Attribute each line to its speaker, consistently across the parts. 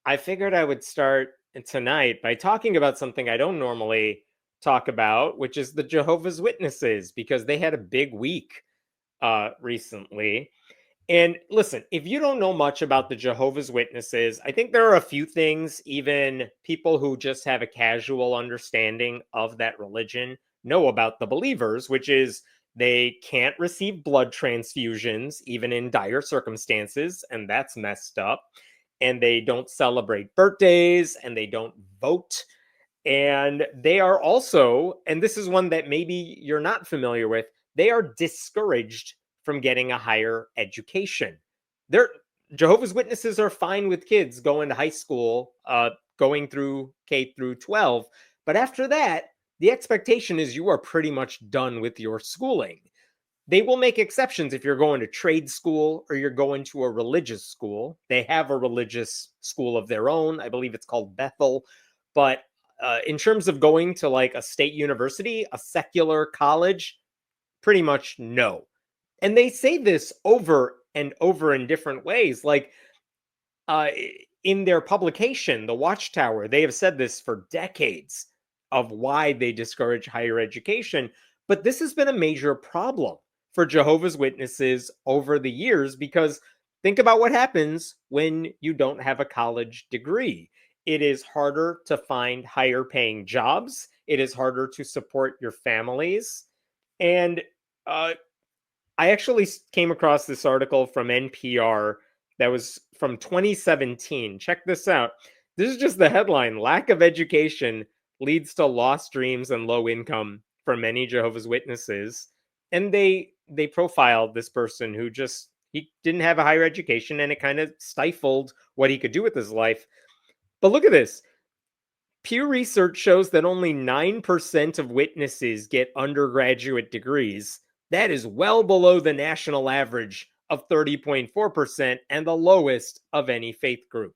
Speaker 1: I figured I would start tonight by talking about something I don't normally talk about, which is the Jehovah's Witnesses, because they had a big week recently. And listen, if you don't know much about the Jehovah's Witnesses, I think there are a few things even people who just have a casual understanding of that religion know about the believers, which is they can't receive blood transfusions even in dire circumstances, and that's messed up. And they don't celebrate birthdays and they don't vote. And they are also, and this is one that maybe you're not familiar with, they are discouraged from getting a higher education. They're Jehovah's Witnesses are fine with kids going to high school, going through K through 12, but after that, the expectation is you are pretty much done with your schooling. They will make exceptions if you're going to trade school or you're going to a religious school. They have a religious school of their own. I believe it's called Bethel. But in terms of going to like a state university, a secular college, pretty much no. And they say this over and over in different ways. Like uh, in their publication, The Watchtower, they have said this for decades of why they discourage higher education. But this has been a major problem for Jehovah's Witnesses over the years because think about what happens when you don't have a college degree. It is harder to find higher paying jobs, it is harder to support your families. And uh, I actually came across this article from NPR that was from 2017. Check this out. This is just the headline: Lack of education leads to lost dreams and low income for many Jehovah's Witnesses. And they profiled this person who just he didn't have a higher education and it kind of stifled what he could do with his life. But look at this. Pew Research shows that only 9% of witnesses get undergraduate degrees. That is well below the national average of 30.4% and the lowest of any faith group.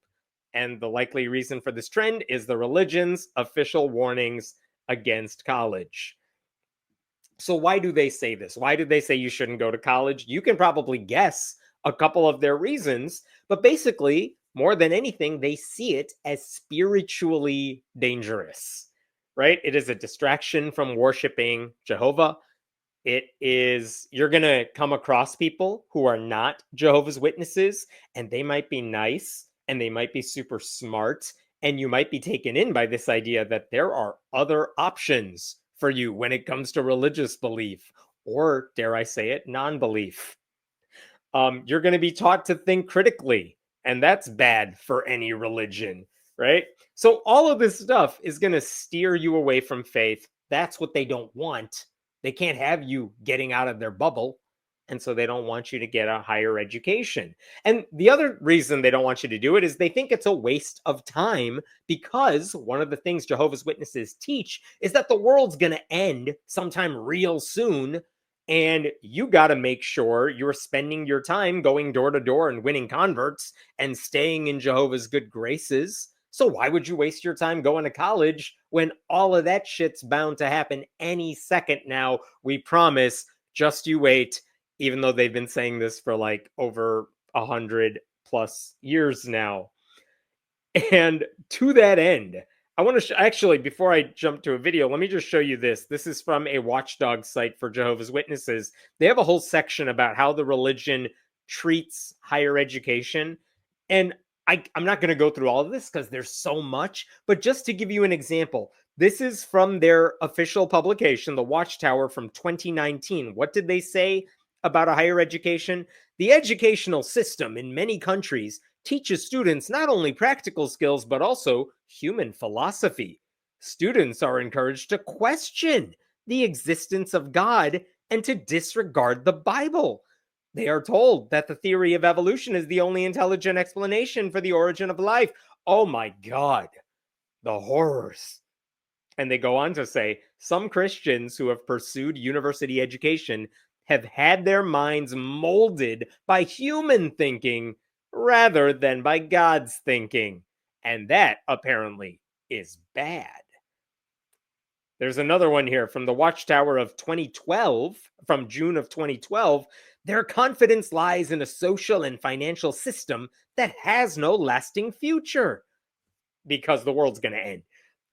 Speaker 1: And the likely reason for this trend is the religion's official warnings against college. So, why do they say this? Why do they say you shouldn't go to college? You can probably guess a couple of their reasons, but basically, more than anything, they see it as spiritually dangerous, right? It is a distraction from worshiping Jehovah. It is, you're going to come across people who are not Jehovah's Witnesses, and they might be nice and they might be super smart. And you might be taken in by this idea that there are other options for you when it comes to religious belief, or dare I say it, non belief. You're going to be taught to think critically, and that's bad for any religion, right? So, all of this stuff is going to steer you away from faith. That's what they don't want. They can't have you getting out of their bubble. And so they don't want you to get a higher education. And the other reason they don't want you to do it is they think it's a waste of time because one of the things Jehovah's Witnesses teach is that the world's going to end sometime real soon. And you got to make sure you're spending your time going door to door and winning converts and staying in Jehovah's good graces. So why would you waste your time going to college when all of that shit's bound to happen any second now? We promise. Just you wait. Even though they've been saying this for like over 100+ years now. And to that end, I want to actually, before I jump to a video, let me just show you this. This is from a watchdog site for Jehovah's Witnesses. They have a whole section about how the religion treats higher education. And I'm not going to go through all of this because there's so much, but just to give you an example, this is from their official publication, The Watchtower from 2019. What did they say about a higher education? The educational system in many countries teaches students not only practical skills, but also human philosophy. Students are encouraged to question the existence of God and to disregard the Bible. They are told that the theory of evolution is the only intelligent explanation for the origin of life. Oh my God, the horrors. And they go on to say some Christians who have pursued university education have had their minds molded by human thinking rather than by God's thinking. And that apparently is bad. There's another one here from the Watchtower of 2012, from June of 2012. Their confidence lies in a social and financial system that has no lasting future. because the world's going to end.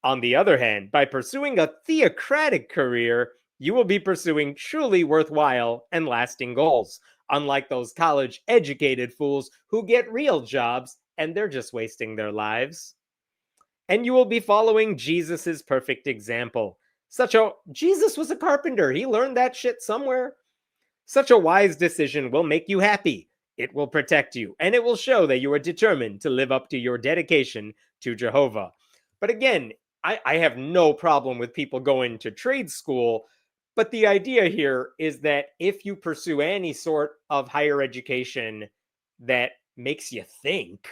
Speaker 1: On the other hand, by pursuing a theocratic career, you will be pursuing truly worthwhile and lasting goals, unlike those college educated fools who get real jobs and they're just wasting their lives. And you will be following Jesus's perfect example. Jesus was a carpenter. He learned that shit somewhere. Such a wise decision will make you happy. It will protect you, and it will show that you are determined to live up to your dedication to Jehovah. But again, I have no problem with people going to trade school, but the idea here is that if you pursue any sort of higher education that makes you think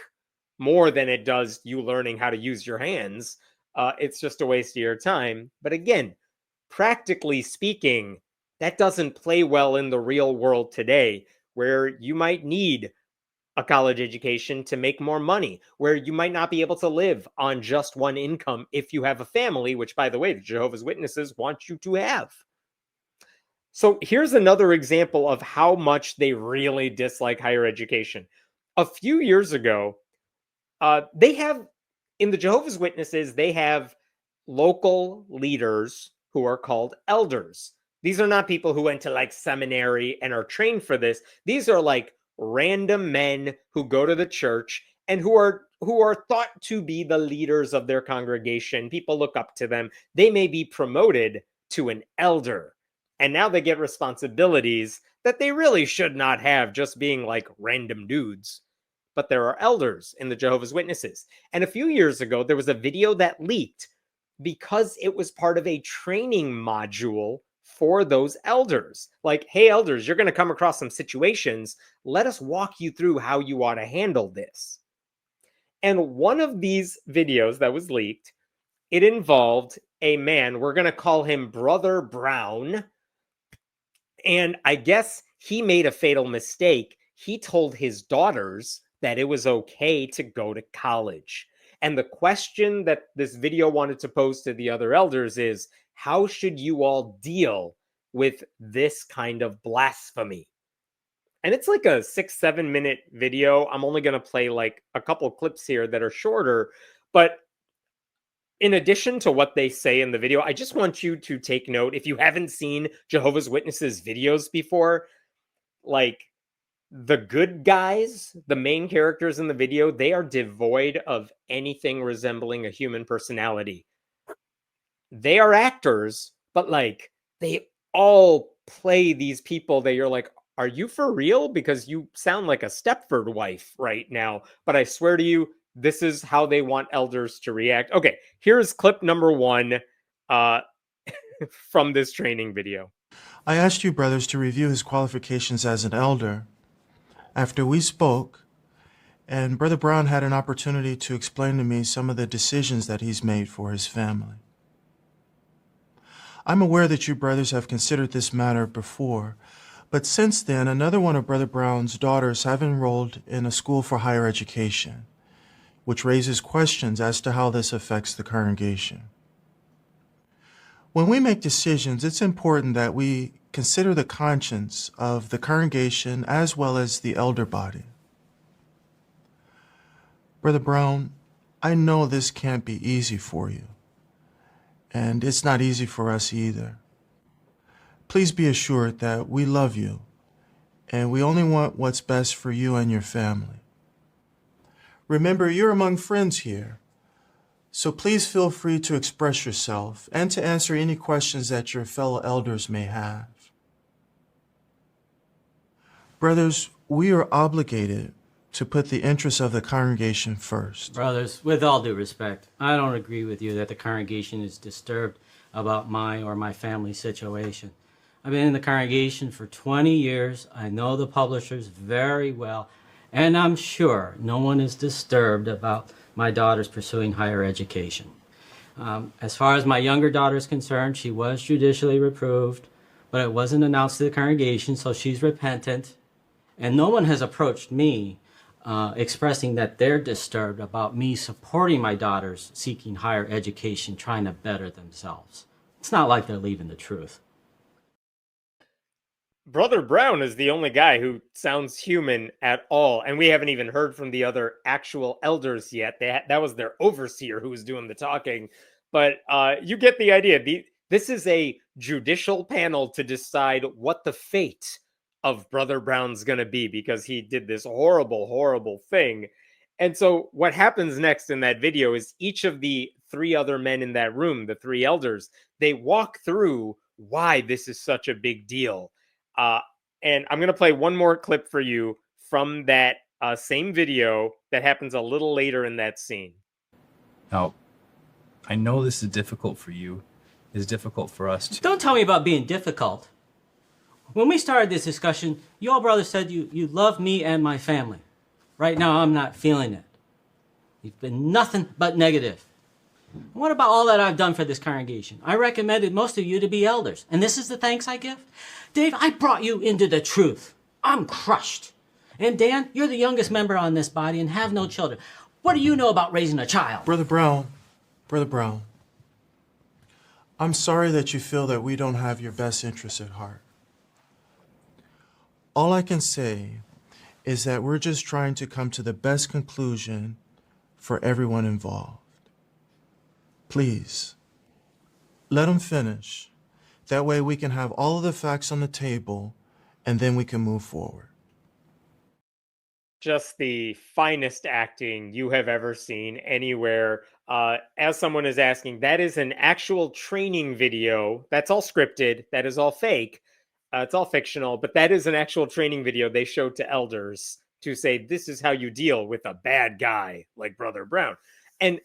Speaker 1: more than it does you learning how to use your hands, it's just a waste of your time. But again, practically speaking, that doesn't play well in the real world today, where you might need a college education to make more money, where you might not be able to live on just one income if you have a family, which, by the way, the Jehovah's Witnesses want you to have. So here's another example of how much they really dislike higher education. A few years ago, they have, in the Jehovah's Witnesses, they have local leaders who are called elders. These are not people who went to like seminary and are trained for this. These are like random men who go to the church and who are thought to be the leaders of their congregation. People look up to them. They may be promoted to an elder, and now they get responsibilities that they really should not have, just being like random dudes. But there are elders in the Jehovah's Witnesses. And a few years ago, there was a video that leaked because it was part of a training module for those elders. Like, hey, elders, you're going to come across some situations. Let us walk you through how you ought to handle this. And one of these videos that was leaked, it involved a man, we're going to call him Brother Brown. And I guess he made a fatal mistake. He told his daughters that it was okay to go to college. And the question that this video wanted to pose to the other elders is, how should you all deal with this kind of blasphemy? And it's like a 6-7 minute video. I'm only going to play like a couple clips here that are shorter. But in addition to what they say in the video, I just want you to take note. If you haven't seen Jehovah's Witnesses videos before, like, the good guys, the main characters in the video, they are devoid of anything resembling a human personality. They are actors, but like, they all play these people that you're like, are you for real? Because you sound like a Stepford wife right now. But I swear to you, this is how they want elders to react. Okay, here's clip number 1 from this training video.
Speaker 2: I asked you brothers to review his qualifications as an elder. After we spoke, and Brother Brown had an opportunity to explain to me some of the decisions that he's made for his family. I'm aware that you brothers have considered this matter before, but since then, another one of Brother Brown's daughters have enrolled in a school for higher education, which raises questions as to how this affects the congregation. When we make decisions, it's important that we consider the conscience of the congregation as well as the elder body. Brother Brown, I know this can't be easy for you, and it's not easy for us either. Please be assured that we love you, and we only want what's best for you and your family. Remember, you're among friends here, so please feel free to express yourself and to answer any questions that your fellow elders may have. Brothers, we are obligated to put the interests of the congregation first.
Speaker 3: Brothers, with all due respect, I don't agree with you that the congregation is disturbed about my or my family's situation. I've been in the congregation for 20 years. I know the publishers very well, and I'm sure no one is disturbed about my daughter's pursuing higher education. As far as my younger daughter is concerned, she was judicially reproved, but it wasn't announced to the congregation, so she's repentant. And no one has approached me expressing that they're disturbed about me supporting my daughters seeking higher education, trying to better themselves. It's not like they're leaving the truth.
Speaker 1: Brother Brown is the only guy who sounds human at all, and we haven't even heard from the other actual elders yet. That was their overseer who was doing the talking, but you get the idea. This is a judicial panel to decide what the fate of Brother Brown's going to be because he did this horrible, horrible thing. And so, what happens next in that video is each of the three other men in that room, the three elders, they walk through why this is such a big deal. Uh, and I'm going to play one more clip for you from that same video that happens a little later in that scene.
Speaker 4: Now, I know this is difficult for you. It's difficult for us too.
Speaker 3: Don't tell me about being difficult. When we started this discussion, you all brothers said you love me and my family. Right now, I'm not feeling it. You've been nothing but negative. What about all that I've done for this congregation? I recommended most of you to be elders, and this is the thanks I give? Dave, I brought you into the truth. I'm crushed. And Dan, you're the youngest member on this body and have no children. What do you know about raising a child?
Speaker 2: Brother Brown, I'm sorry that you feel that we don't have your best interests at heart. All I can say is that we're just trying to come to the best conclusion for everyone involved. Please, let him finish. That way we can have all of the facts on the table and then we can move forward.
Speaker 1: Just the finest acting you have ever seen anywhere. As someone is asking, that is an actual training video. That's all scripted. That is all fake. It's all fictional, but that is an actual training video they showed to elders to say, this is how you deal with a bad guy like Brother Brown. And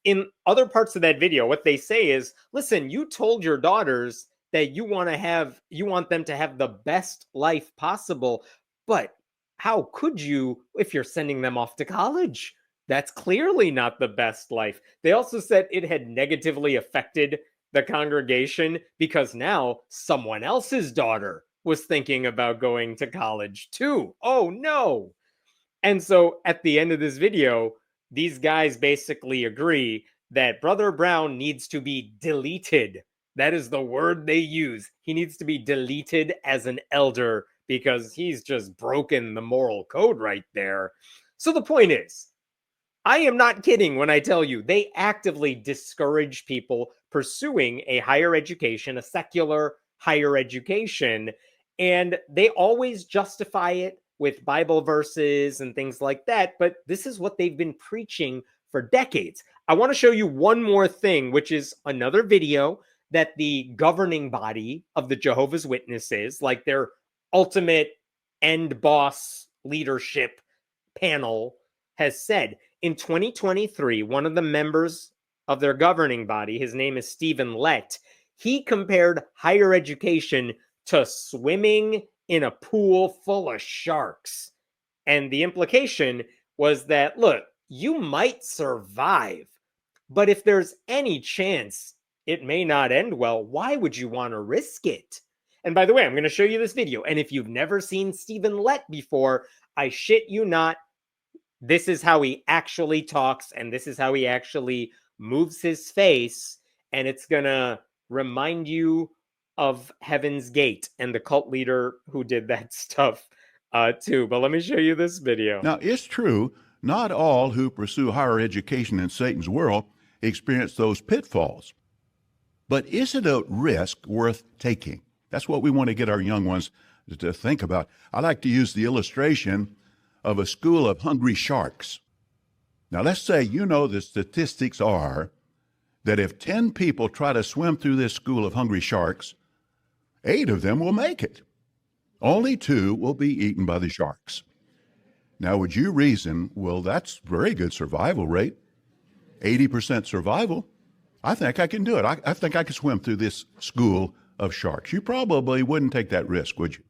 Speaker 1: in other parts of that video, what they say is, listen, you told your daughters that you want them to have the best life possible, but how could you if you're sending them off to college? That's clearly not the best life. They also said it had negatively affected the congregation because now someone else's daughter was thinking about going to college too. Oh no. And so at the end of this video, these guys basically agree that Brother Brown needs to be deleted. That is the word they use. He needs to be deleted as an elder because he's just broken the moral code right there. So the point is, I am not kidding when I tell you they actively discourage people pursuing a higher education, a secular higher education, and they always justify it with Bible verses and things like that, but this is what they've been preaching for decades. I want to show you one more thing, which is another video that the governing body of the Jehovah's Witnesses, like their ultimate end boss leadership panel, has said. In 2023, one of the members of their governing body, his name is Stephen Lett, he compared higher education to swimming in a pool full of sharks. And the implication was that, look, you might survive, but if there's any chance it may not end well, why would you want to risk it? And by the way, I'm going to show you this video. And if you've never seen Stephen Lett before, I shit you not, this is how he actually talks, and this is how he actually moves his face, and it's going to remind you of Heaven's Gate and the cult leader who did that stuff too. But let me show you this video.
Speaker 5: Now, it's true, not all who pursue higher education in Satan's world experience those pitfalls. But is it a risk worth taking? That's what we want to get our young ones to think about. I like to use the illustration of a school of hungry sharks. Now, let's say you know the statistics are that if 10 people try to swim through this school of hungry sharks, 8 of them will make it. Only 2 will be eaten by the sharks. Now, would you reason, well, that's very good survival rate, 80% survival. I think I can do it. I think I can swim through this school of sharks. You probably wouldn't take that risk, would you?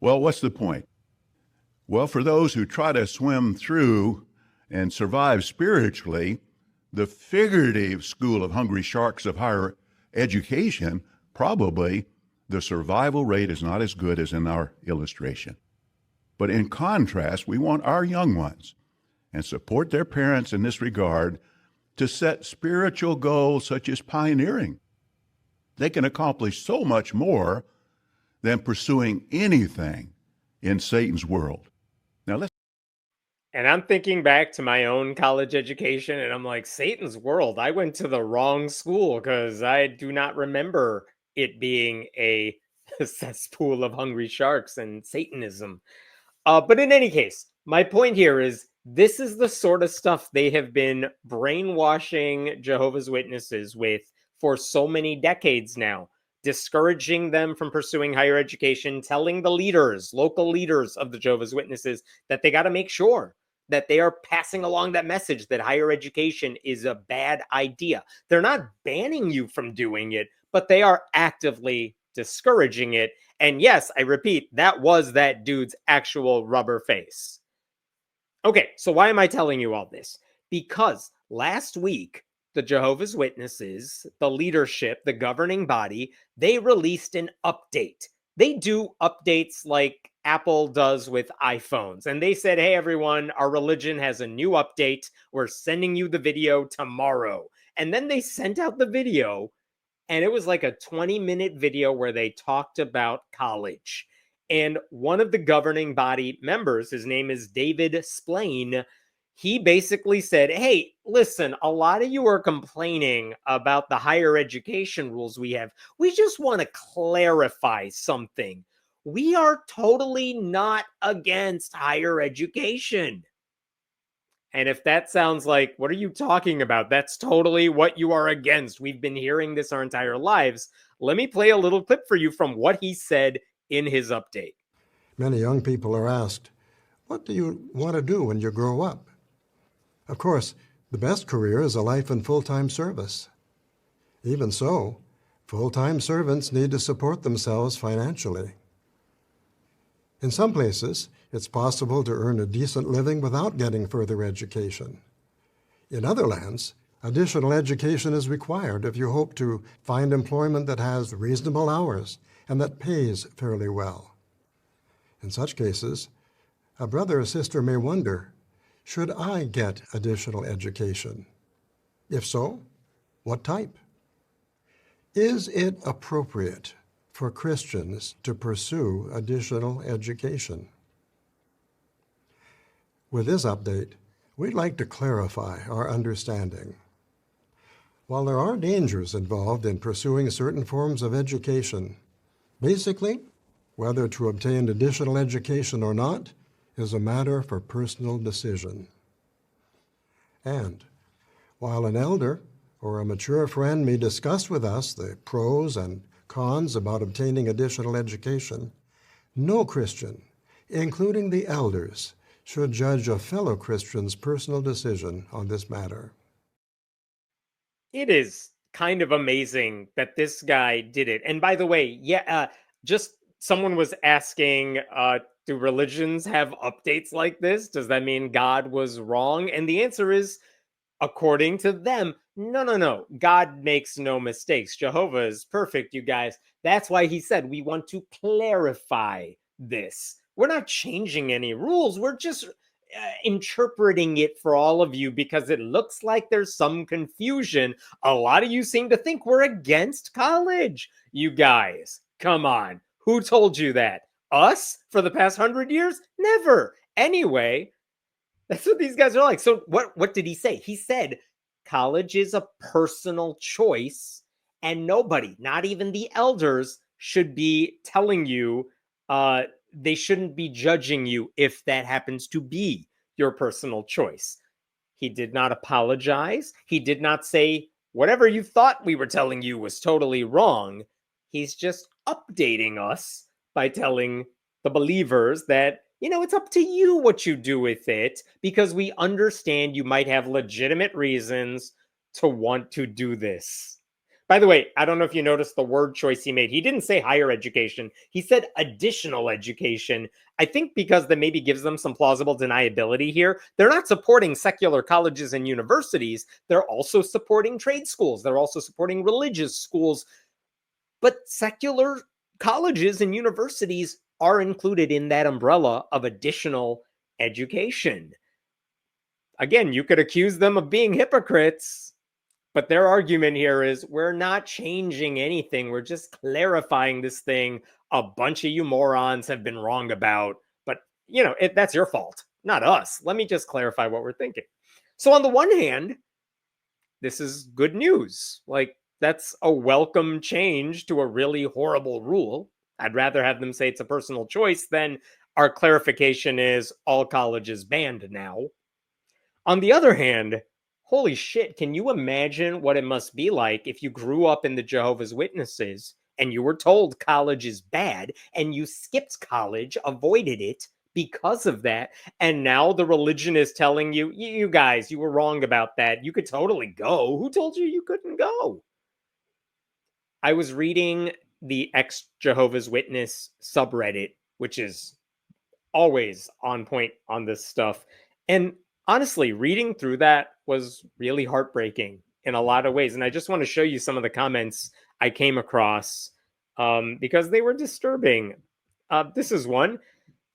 Speaker 5: Well, what's the point? Well, for those who try to swim through and survive spiritually, the figurative school of hungry sharks of higher education, probably the survival rate is not as good as in our illustration. But in contrast, we want our young ones, and support their parents in this regard, to set spiritual goals such as pioneering. They can accomplish so much more than pursuing anything in Satan's world. Now let's
Speaker 1: And I'm thinking back to my own college education, and I'm like, Satan's world. I went to the wrong school because I do not remember it being a cesspool of hungry sharks and Satanism. But in any case, my point here is this is the sort of stuff they have been brainwashing Jehovah's Witnesses with for so many decades now, discouraging them from pursuing higher education, telling the leaders, local leaders of the Jehovah's Witnesses, that they got to make sure that they are passing along that message that higher education is a bad idea. They're not banning you from doing it, but they are actively discouraging it. And yes, I repeat, that was that dude's actual rubber face. Okay, so why am I telling you all this? Because last week, the Jehovah's Witnesses, the leadership, the governing body, they released an update. They do updates like Apple does with iPhones. And they said, hey, everyone, our religion has a new update. We're sending you the video tomorrow. And then they sent out the video, and it was like a 20-minute video where they talked about college. And one of the governing body members, his name is David Splain, he basically said, hey, listen, a lot of you are complaining about the higher education rules we have. We just want to clarify something. We are totally not against higher education. And if that sounds like, what are you talking about? That's totally what you are against. We've been hearing this our entire lives. Let me play a little clip for you from what he said in his update.
Speaker 6: Many young people are asked, what do you want to do when you grow up? Of course, the best career is a life in full-time service. Even so, full-time servants need to support themselves financially. In some places, it's possible to earn a decent living without getting further education. In other lands, additional education is required if you hope to find employment that has reasonable hours and that pays fairly well. In such cases, a brother or sister may wonder, should I get additional education? If so, what type? Is it appropriate for Christians to pursue additional education? With this update, we'd like to clarify our understanding. While there are dangers involved in pursuing certain forms of education, basically, whether to obtain additional education or not is a matter for personal decision. And while an elder or a mature friend may discuss with us the pros and cons about obtaining additional education, no Christian, including the elders, should judge a fellow Christian's personal decision on this matter.
Speaker 1: It is kind of amazing that this guy did it. And by the way, just someone was asking, do religions have updates like this? Does that mean God was wrong? And the answer is, according to them, no. God makes no mistakes. Jehovah is perfect, you guys. That's why he said we want to clarify this. We're not changing any rules. We're just interpreting it for all of you because it looks like there's some confusion. A lot of you seem to think we're against college. You guys, come on. Who told you that? Us? For the past 100 years? Never. Anyway, that's what these guys are like. So what did he say? He said college is a personal choice, and nobody, not even the elders, should be telling you, they shouldn't be judging you if that happens to be your personal choice. He did not apologize. He did not say, whatever you thought we were telling you was totally wrong. He's just updating us by telling the believers that, it's up to you what you do with it, because we understand you might have legitimate reasons to want to do this. By the way, I don't know if you noticed the word choice he made. He didn't say higher education. He said additional education. I think because that maybe gives them some plausible deniability here. They're not supporting secular colleges and universities. They're also supporting trade schools. They're also supporting religious schools. But secular colleges and universities are included in that umbrella of additional education. Again, you could accuse them of being hypocrites, but their argument here is we're not changing anything. We're just clarifying this thing a bunch of you morons have been wrong about. But, that's your fault, not us. Let me just clarify what we're thinking. So on the one hand, this is good news. Like, that's a welcome change to a really horrible rule. I'd rather have them say it's a personal choice than our clarification is all college is banned now. On the other hand, holy shit, can you imagine what it must be like if you grew up in the Jehovah's Witnesses and you were told college is bad and you skipped college, avoided it because of that, and now the religion is telling you, you guys, you were wrong about that. You could totally go. Who told you you couldn't go? I was reading the ex-Jehovah's Witness subreddit, which is always on point on this stuff. And honestly, reading through that was really heartbreaking in a lot of ways. And I just want to show you some of the comments I came across because they were disturbing. This is one.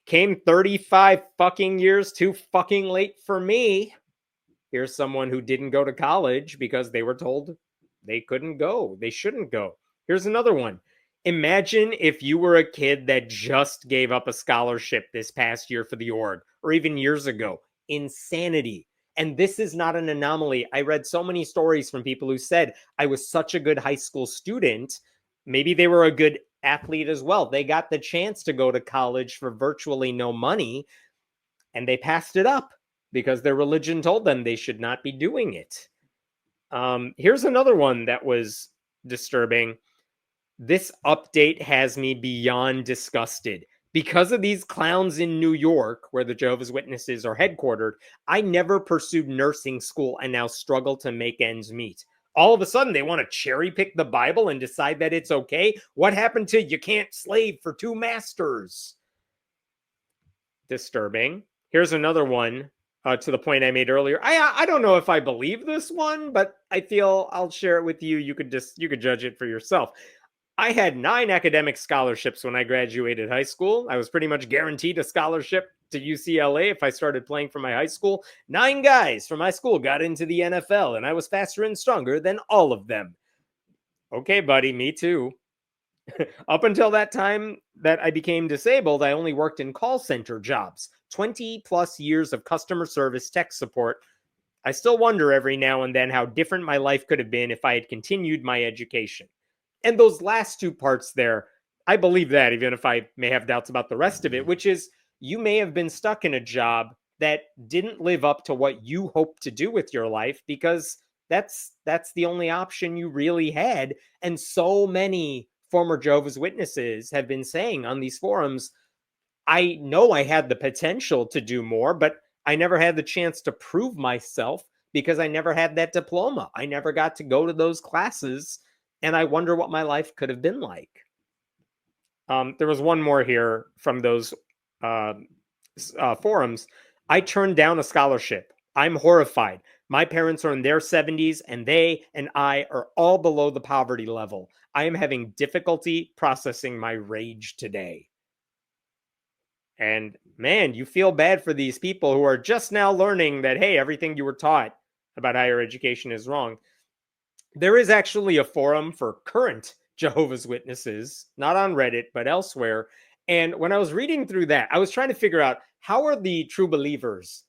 Speaker 1: Came 35 fucking years too fucking late for me. Here's someone who didn't go to college because they were told they couldn't go. They shouldn't go. Here's another one. Imagine if you were a kid that just gave up a scholarship this past year for the org, or even years ago. Insanity. And this is not an anomaly. I read so many stories from people who said, I was such a good high school student. Maybe they were a good athlete as well. They got the chance to go to college for virtually no money, and they passed it up because their religion told them they should not be doing it. Here's another one that was disturbing. This update has me beyond disgusted. Because of these clowns in New York, where the Jehovah's Witnesses are headquartered, I never pursued nursing school and now struggle to make ends meet. All of a sudden, they want to cherry pick the Bible and decide that it's okay? What happened to you can't slave for two masters? Disturbing. Here's another one to the point I made earlier. I don't know if I believe this one, but I feel I'll share it with you. You could judge it for yourself. I had 9 academic scholarships when I graduated high school. I was pretty much guaranteed a scholarship to UCLA if I started playing for my high school. 9 guys from my school got into the NFL, and I was faster and stronger than all of them. Okay, buddy, me too. Up until that time that I became disabled, I only worked in call center jobs. 20 plus years of customer service tech support. I still wonder every now and then how different my life could have been if I had continued my education. And those last 2 parts there, I believe that, even if I may have doubts about the rest of it, which is you may have been stuck in a job that didn't live up to what you hoped to do with your life because that's the only option you really had. And so many former Jehovah's Witnesses have been saying on these forums, I know I had the potential to do more, but I never had the chance to prove myself because I never had that diploma. I never got to go to those classes. And I wonder what my life could have been like. There was one more here from those forums. I turned down a scholarship. I'm horrified. My parents are in their 70s, and they and I are all below the poverty level. I am having difficulty processing my rage today. And man, you feel bad for these people who are just now learning that, hey, everything you were taught about higher education is wrong. There is actually a forum for current Jehovah's Witnesses, not on Reddit, but elsewhere. And when I was reading through that, I was trying to figure out how are the true believers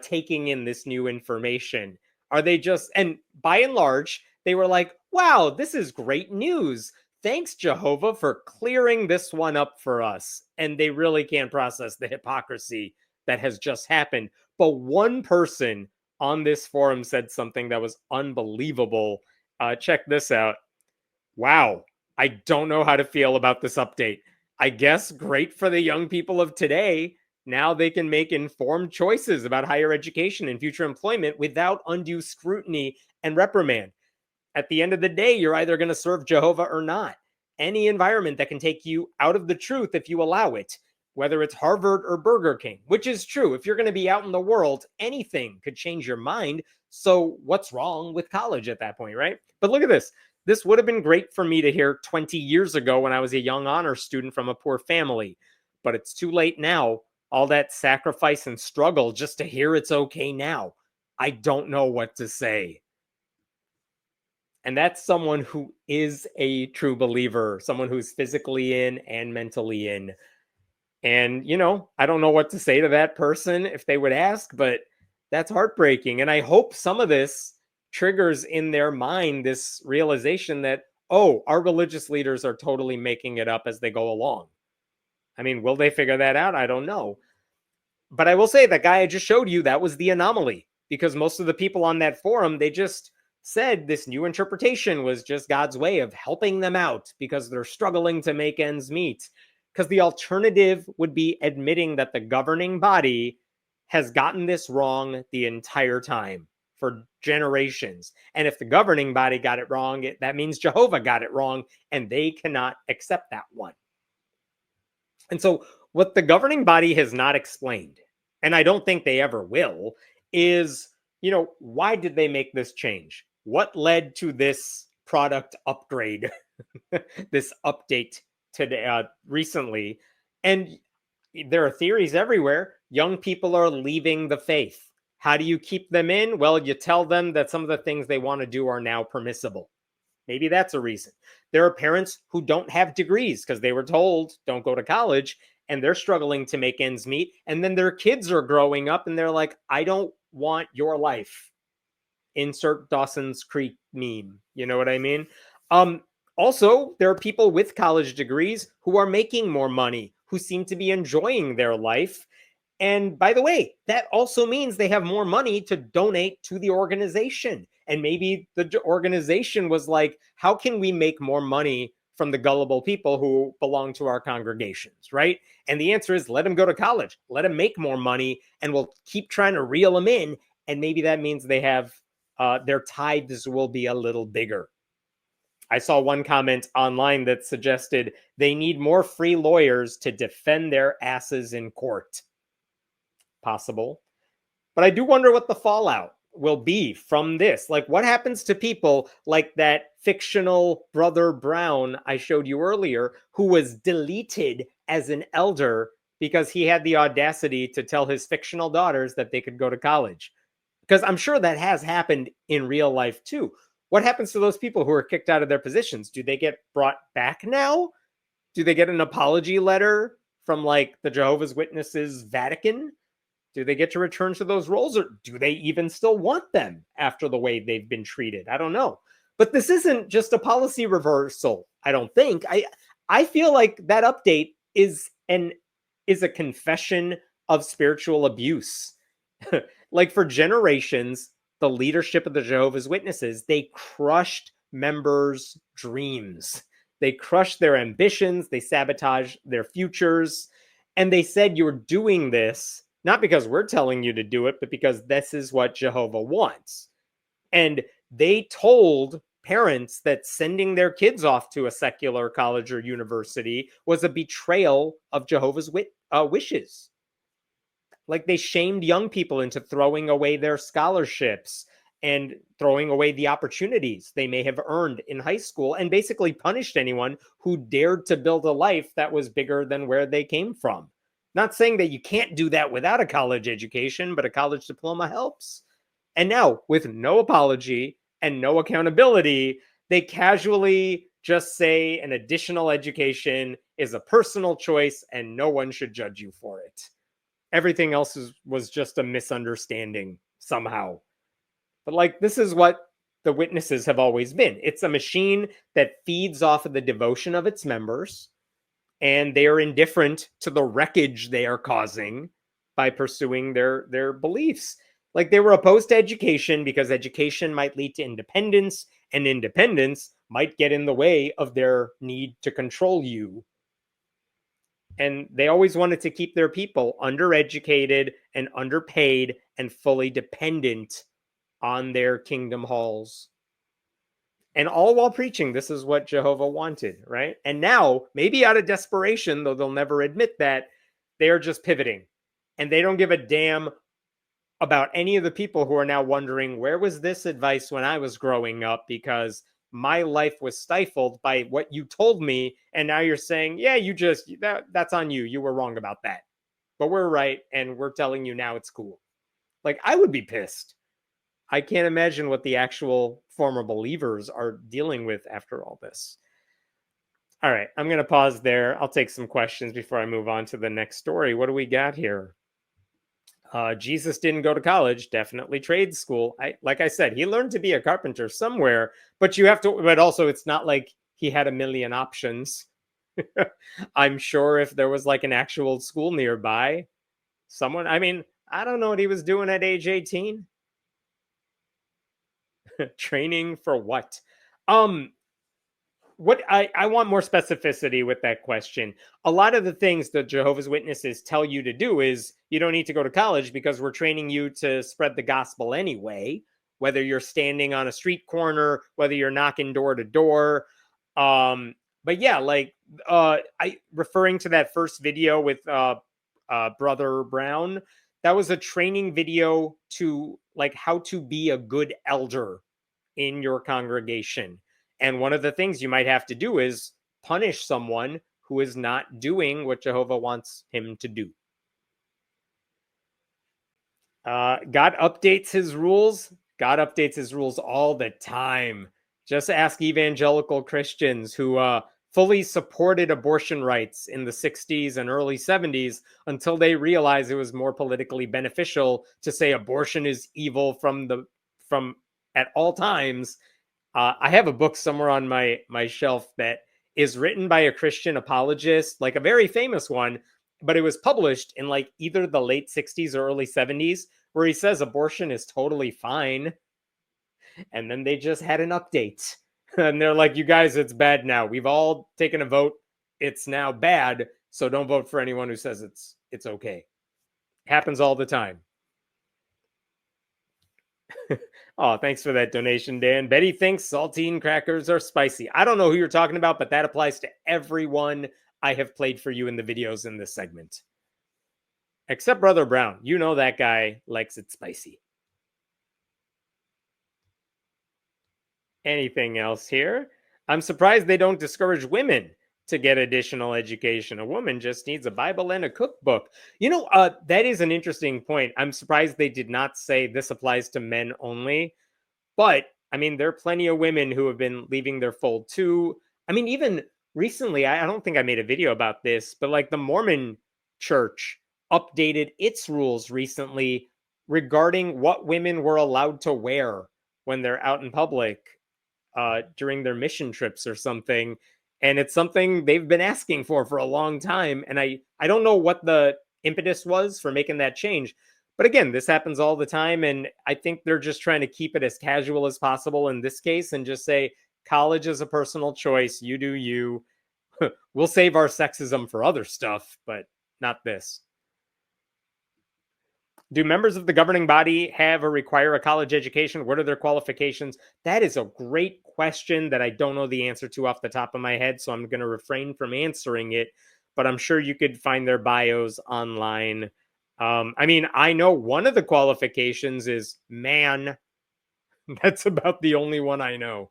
Speaker 1: taking in this new information? Are they just, and by and large, they were like, wow, this is great news. Thanks, Jehovah, for clearing this one up for us. And they really can't process the hypocrisy that has just happened. But one person on this forum said something that was unbelievable. Check this out. Wow, I don't know how to feel about this update. I guess great for the young people of today. Now they can make informed choices about higher education and future employment without undue scrutiny and reprimand. At the end of the day, you're either going to serve Jehovah or not. Any environment that can take you out of the truth if you allow it, whether it's Harvard or Burger King, which is true. If you're going to be out in the world, anything could change your mind. So what's wrong with college at that point, right? But look at this. This would have been great for me to hear 20 years ago when I was a young honor student from a poor family. But it's too late now. All that sacrifice and struggle just to hear it's okay now. I don't know what to say. And that's someone who is a true believer, someone who's physically in and mentally in. And, I don't know what to say to that person if they would ask, but that's heartbreaking. And I hope some of this triggers in their mind this realization that, oh, our religious leaders are totally making it up as they go along. I mean, will they figure that out? I don't know. But I will say that guy I just showed you, that was the anomaly, because most of the people on that forum, they just said this new interpretation was just God's way of helping them out because they're struggling to make ends meet. Because the alternative would be admitting that the governing body has gotten this wrong the entire time for generations. And if the governing body got it wrong, that means Jehovah got it wrong, and they cannot accept that one. And so what the governing body has not explained, and I don't think they ever will, is, why did they make this change? What led to this product upgrade, this update today, recently? And there are theories everywhere. Young people are leaving the faith. How do you keep them in? Well, you tell them that some of the things they want to do are now permissible. Maybe that's a reason. There are parents who don't have degrees because they were told don't go to college, and they're struggling to make ends meet. And then their kids are growing up and they're like, I don't want your life. Insert Dawson's Creek meme. You know what I mean? Also, there are people with college degrees who are making more money, who seem to be enjoying their life. And by the way, that also means they have more money to donate to the organization. And maybe the organization was like, how can we make more money from the gullible people who belong to our congregations, right? And the answer is let them go to college, let them make more money, and we'll keep trying to reel them in. And maybe that means they have their tithes will be a little bigger. I saw one comment online that suggested they need more free lawyers to defend their asses in court. Possible. But I do wonder what the fallout will be from this. Like, what happens to people like that fictional Brother Brown I showed you earlier, who was deleted as an elder because he had the audacity to tell his fictional daughters that they could go to college? Because I'm sure that has happened in real life too. What happens to those people who are kicked out of their positions? Do they get brought back now? Do they get an apology letter from like the Jehovah's Witnesses Vatican? Do they get to return to those roles, or do they even still want them after the way they've been treated? I don't know. But this isn't just a policy reversal, I don't think. I feel like that update is a confession of spiritual abuse. Like, for generations, the leadership of the Jehovah's Witnesses, they crushed members' dreams. They crushed their ambitions. They sabotaged their futures. And they said, you're doing this not because we're telling you to do it, but because this is what Jehovah wants. And they told parents that sending their kids off to a secular college or university was a betrayal of Jehovah's wishes. Like, they shamed young people into throwing away their scholarships and throwing away the opportunities they may have earned in high school, and basically punished anyone who dared to build a life that was bigger than where they came from. Not saying that you can't do that without a college education, but a college diploma helps. And now, with no apology and no accountability, they casually just say an additional education is a personal choice and no one should judge you for it. Everything else was just a misunderstanding somehow. But like, this is what the witnesses have always been. It's a machine that feeds off of the devotion of its members, and they are indifferent to the wreckage they are causing by pursuing their beliefs. Like, they were opposed to education because education might lead to independence, and independence might get in the way of their need to control you. And they always wanted to keep their people undereducated and underpaid and fully dependent on their kingdom halls. And all while preaching, this is what Jehovah wanted, right? And now, maybe out of desperation, though they'll never admit that, they are just pivoting. And they don't give a damn about any of the people who are now wondering, where was this advice when I was growing up? Because my life was stifled by what you told me, and now you're saying, yeah, that's on you. You were wrong about that. But we're right, and we're telling you now it's cool. Like, I would be pissed. I can't imagine what the actual former believers are dealing with after all this. All right, I'm going to pause there. I'll take some questions before I move on to the next story. What do we got here? Jesus didn't go to college, definitely trade school. Like I said, he learned to be a carpenter somewhere, but you have to, but also it's not like he had a million options. I'm sure if there was like an actual school nearby, someone, I mean, I don't know what he was doing at age 18. Training for what? What I want more specificity with that question. A lot of the things that Jehovah's Witnesses tell you to do is you don't need to go to college because we're training you to spread the gospel anyway, whether you're standing on a street corner, whether you're knocking door to door. But yeah, like I referring to that first video with Brother Brown, that was a training video to like how to be a good elder in your congregation. And one of the things you might have to do is punish someone who is not doing what Jehovah wants him to do. God updates his rules. God updates his rules all the time. Just ask evangelical Christians who fully supported abortion rights in the 60s and early 70s until they realized it was more politically beneficial to say abortion is evil from at all times. I have a book somewhere on my shelf that is written by a Christian apologist, like a very famous one, but it was published in like either the late 60s or early 70s, where he says abortion is totally fine. And then they just had an update. And they're like, you guys, it's bad now. We've all taken a vote. It's now bad. So don't vote for anyone who says it's okay. Happens all the time. Oh, thanks for that donation, Dan. Betty thinks saltine crackers are spicy. I don't know who you're talking about, but that applies to everyone I have played for you in the videos in this segment. Except Brother Brown. You know that guy likes it spicy. Anything else here? I'm surprised they don't discourage women to get additional education. A woman just needs a Bible and a cookbook. You know, that is an interesting point. I'm surprised they did not say this applies to men only. But, I mean, there are plenty of women who have been leaving their fold too. I mean, even recently, I don't think I made a video about this, but like the Mormon church updated its rules recently regarding what women were allowed to wear when they're out in public during their mission trips or something. And it's something they've been asking for a long time. And I don't know what the impetus was for making that change. But again, this happens all the time. And I think they're just trying to keep it as casual as possible in this case and just say college is a personal choice. You do you. We'll save our sexism for other stuff, but not this. Do members of the governing body have or require a college education? What are their qualifications? That is a great question that I don't know the answer to off the top of my head, so I'm going to refrain from answering it, but I'm sure you could find their bios online. I mean, I know one of the qualifications is man. That's about the only one I know.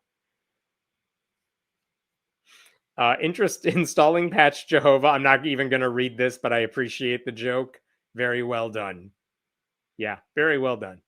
Speaker 1: Interest in installing Patch Jehovah. I'm not even going to read this, but I appreciate the joke. Very well done. Yeah, very well done.